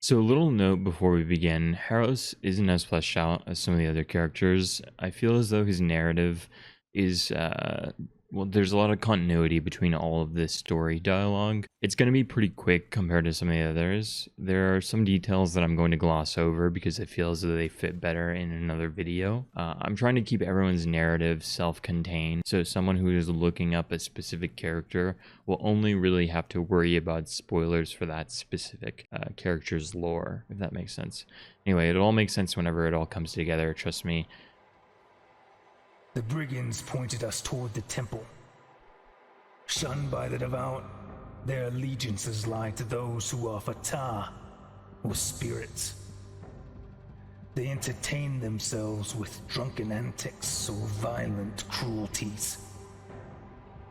So a little note before we begin, Harros isn't as fleshed out as some of the other characters. I feel as though his narrative is, well, there's a lot of continuity between all of this story dialogue. It's going to be pretty quick compared to some of the others. There are some details that I'm going to gloss over because I feel as though they fit better in another video. I'm trying to keep everyone's narrative self-contained, so someone who is looking up a specific character will only really have to worry about spoilers for that specific character's lore, if that makes sense. Anyway, it all makes sense whenever it all comes together, trust me. The brigands pointed us toward the temple. Shunned by the devout, their allegiances lie to those who offer tar, or spirits. They entertain themselves with drunken antics or violent cruelties.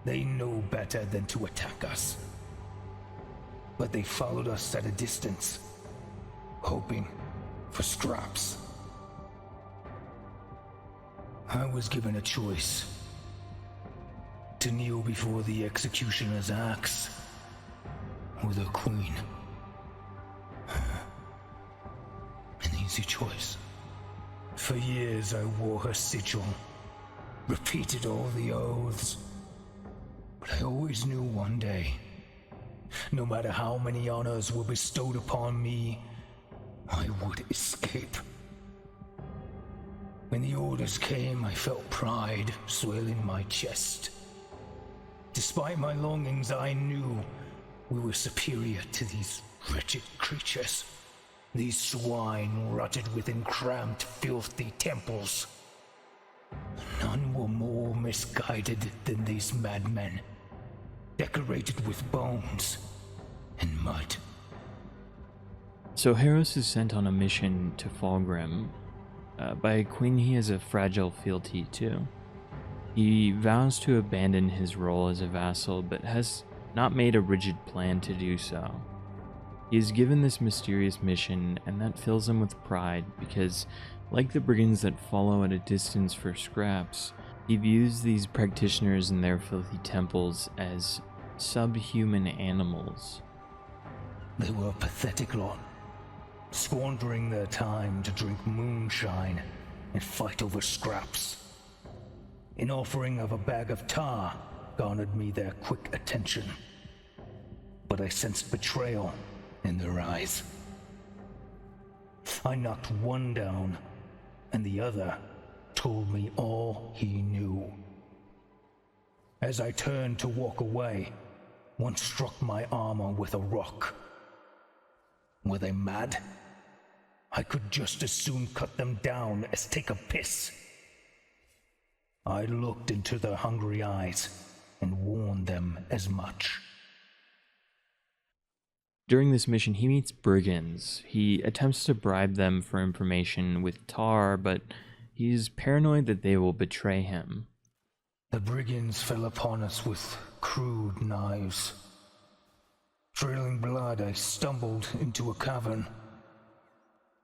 They know better than to attack us. But they followed us at a distance, hoping for scraps. I was given a choice: to kneel before the executioner's axe, or the queen. An easy choice. For years I wore her sigil, repeated all the oaths, but I always knew one day, no matter how many honors were bestowed upon me, I would escape. When the orders came, I felt pride swell in my chest. Despite my longings, I knew we were superior to these wretched creatures. These swine rotted within cramped, filthy temples. None were more misguided than these madmen, decorated with bones and mud. So Harros is sent on a mission to Fulgrim by a queen he has a fragile fealty to. He vows to abandon his role as a vassal, but has not made a rigid plan to do so. He is given this mysterious mission, and that fills him with pride because, like the brigands that follow at a distance for scraps, he views these practitioners in their filthy temples as subhuman animals. They were a pathetic lot, squandering their time to drink moonshine and fight over scraps. An offering of a bag of tar garnered me their quick attention, but I sensed betrayal in their eyes. I knocked one down, and the other told me all he knew. As I turned to walk away, one struck my armor with a rock. Were they mad? I could just as soon cut them down as take a piss. I looked into their hungry eyes and warned them as much. During this mission, he meets brigands. He attempts to bribe them for information with tar, but he's paranoid that they will betray him. The brigands fell upon us with crude knives. Trailing blood, I stumbled into a cavern.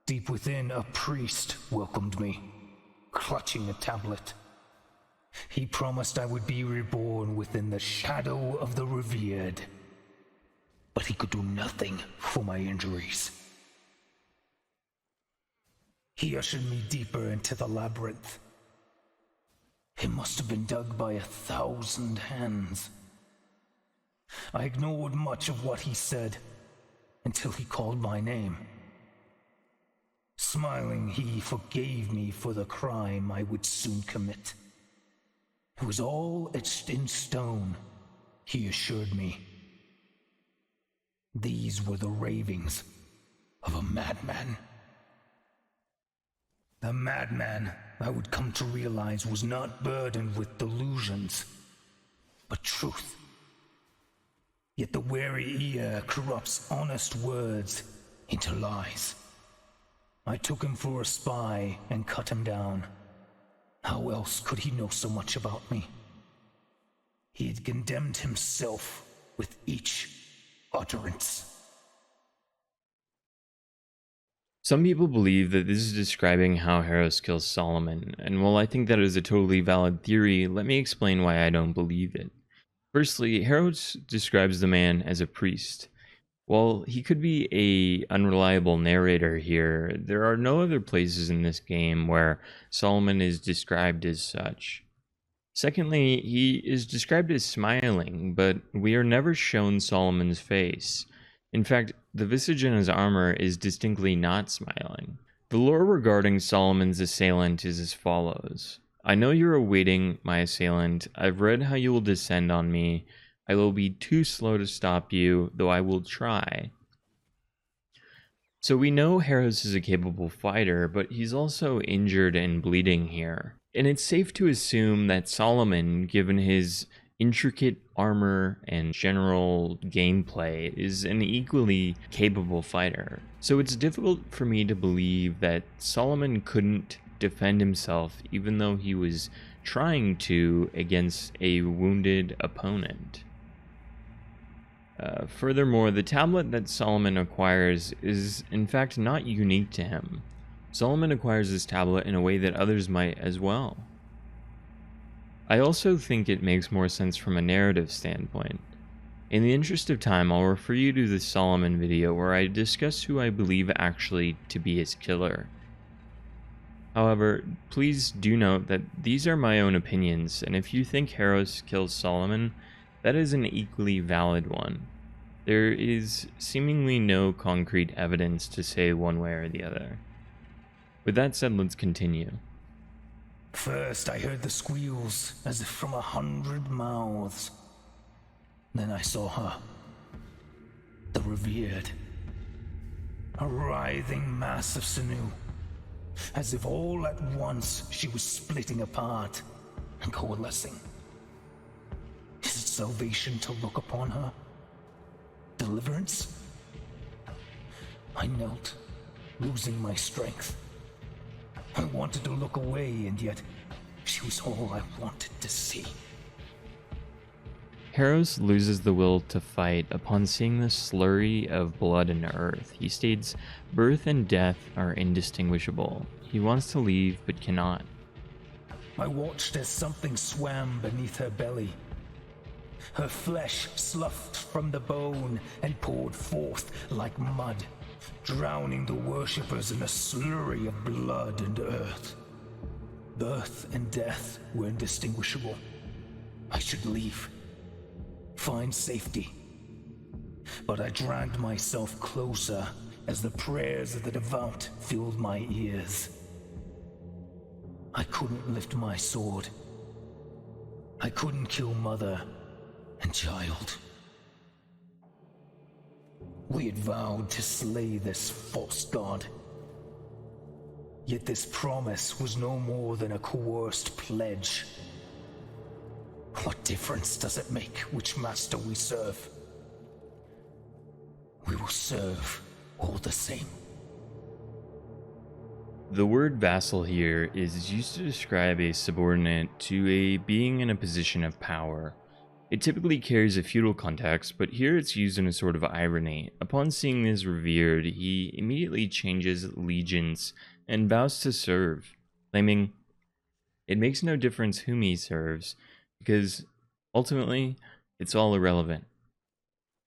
Deep within, a priest welcomed me, clutching a tablet. He promised I would be reborn within the shadow of the Revered. But he could do nothing for my injuries. He ushered me deeper into the labyrinth. It must have been dug by 1,000 hands. I ignored much of what he said until he called my name. Smiling, he forgave me for the crime I would soon commit. It was all etched in stone, he assured me. These were the ravings of a madman. The madman, I would come to realize, was not burdened with delusions, but truth. Yet the wary ear corrupts honest words into lies. I took him for a spy and cut him down. How else could he know so much about me? He had condemned himself with each utterance. Some people believe that this is describing how Harros kills Solomon, and while I think that is a totally valid theory, let me explain why I don't believe it. Firstly, Harros describes the man as a priest. While he could be a unreliable narrator here, there are no other places in this game where Solomon is described as such. Secondly, he is described as smiling, but we are never shown Solomon's face. In fact, the visage in his armor is distinctly not smiling. The lore regarding Solomon's assailant is as follows. I know you're awaiting my assailant. I've read how you will descend on me. I will be too slow to stop you, though I will try. So we know Harros is a capable fighter, but he's also injured and bleeding here. And it's safe to assume that Solomon, given his intricate armor and general gameplay, is an equally capable fighter. So it's difficult for me to believe that Solomon couldn't defend himself even though he was trying to against a wounded opponent. Furthermore, the tablet that Solomon acquires is in fact not unique to him. Solomon acquires this tablet in a way that others might as well. I also think it makes more sense from a narrative standpoint. In the interest of time, I'll refer you to the Solomon video where I discuss who I believe actually to be his killer. However, please do note that these are my own opinions, and if you think Harros kills Solomon, that is an equally valid one. There is seemingly no concrete evidence to say one way or the other. With that said, let's continue. First, I heard the squeals as if from 100 mouths. Then I saw her, the Revered, a writhing mass of sinew, as if all at once she was splitting apart and coalescing. Is it salvation to look upon her? Deliverance? I knelt, losing my strength. I wanted to look away, and yet she was all I wanted to see. Harros loses the will to fight upon seeing the slurry of blood and earth. He states, birth and death are indistinguishable. He wants to leave, but cannot. I watched as something swam beneath her belly. Her flesh sloughed from the bone and poured forth like mud, drowning the worshippers in a slurry of blood and earth. Birth and death were indistinguishable. I should leave, find safety. But I dragged myself closer as the prayers of the devout filled my ears. I couldn't lift my sword. I couldn't kill mother and child. We had vowed to slay this false god. Yet this promise was no more than a coerced pledge. What difference does it make which master we serve? We will serve all the same. The word vassal here is used to describe a subordinate to a being in a position of power. It typically carries a feudal context, but here it's used in a sort of irony. Upon seeing this Revered, he immediately changes allegiance and vows to serve, claiming it makes no difference whom he serves, because ultimately it's all irrelevant.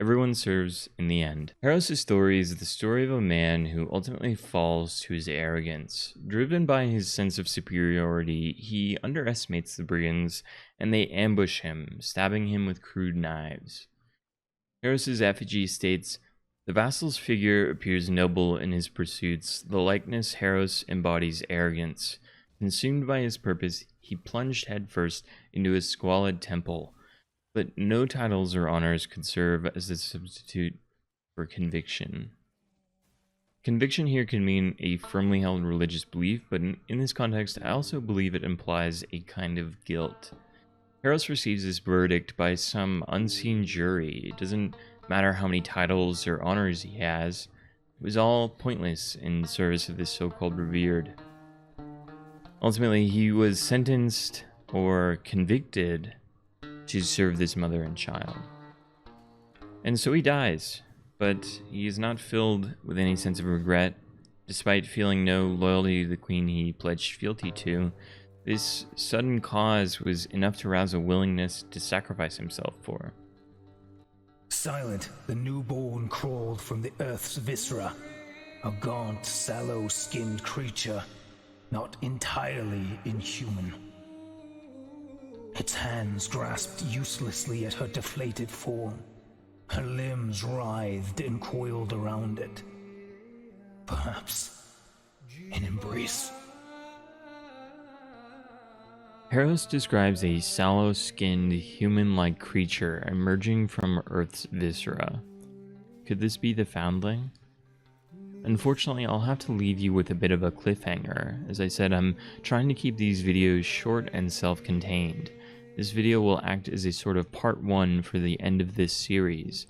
Everyone serves in the end. Harros' story is the story of a man who ultimately falls to his arrogance. Driven by his sense of superiority, he underestimates the brigands, and they ambush him, stabbing him with crude knives. Harros' effigy states, the vassal's figure appears noble in his pursuits. The likeness Harros embodies arrogance. Consumed by his purpose, he plunged headfirst into a squalid temple. But no titles or honors could serve as a substitute for conviction. Conviction here can mean a firmly held religious belief, but in this context, I also believe it implies a kind of guilt. Harros receives this verdict by some unseen jury. It doesn't matter how many titles or honors he has. It was all pointless in service of this so-called Revered. Ultimately, he was sentenced or convicted to serve this mother and child. And so he dies, but he is not filled with any sense of regret. Despite feeling no loyalty to the queen he pledged fealty to, this sudden cause was enough to rouse a willingness to sacrifice himself for. Silent, the newborn crawled from the earth's viscera, a gaunt, sallow-skinned creature, not entirely inhuman. Its hands grasped uselessly at her deflated form. Her limbs writhed and coiled around it. Perhaps an embrace. Harros describes a sallow-skinned, human-like creature emerging from Earth's viscera. Could this be the Foundling? Unfortunately, I'll have to leave you with a bit of a cliffhanger. As I said, I'm trying to keep these videos short and self-contained. This video will act as a sort of part 1 for the end of this series.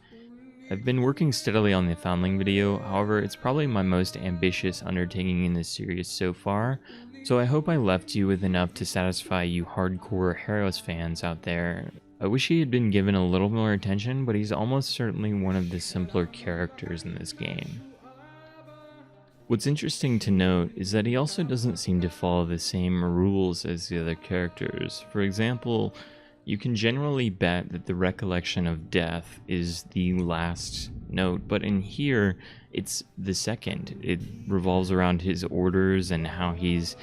I've been working steadily on the Foundling video, however, it's probably my most ambitious undertaking in this series so far, so I hope I left you with enough to satisfy you hardcore Harros fans out there. I wish he had been given a little more attention, but he's almost certainly one of the simpler characters in this game. What's interesting to note is that he also doesn't seem to follow the same rules as the other characters. For example, you can generally bet that the recollection of death is the last note, but in here, it's the second. It revolves around his orders and how he's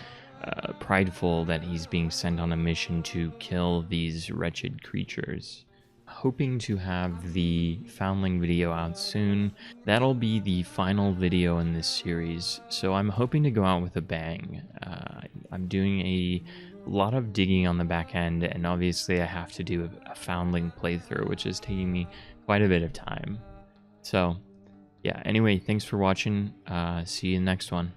prideful that he's being sent on a mission to kill these wretched creatures. Hoping to have the Foundling video out soon. That'll be the final video in this series, so I'm hoping to go out with a bang. I'm doing a lot of digging on the back end, and obviously I have to do a Foundling playthrough, which is taking me quite a bit of time. So, yeah, anyway, thanks for watching. See you in the next one.